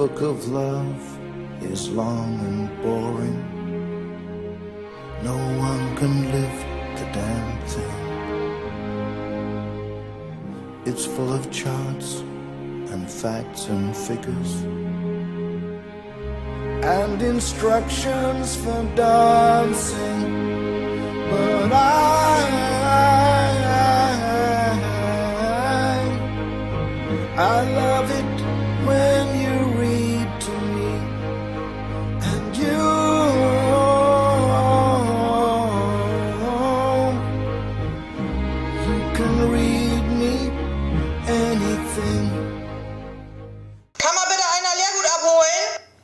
book of love is long and boring. No one can lift the damn thing. It's full of charts and facts and figures and instructions for dancing. But I love it when you read to me, and you can read me anything.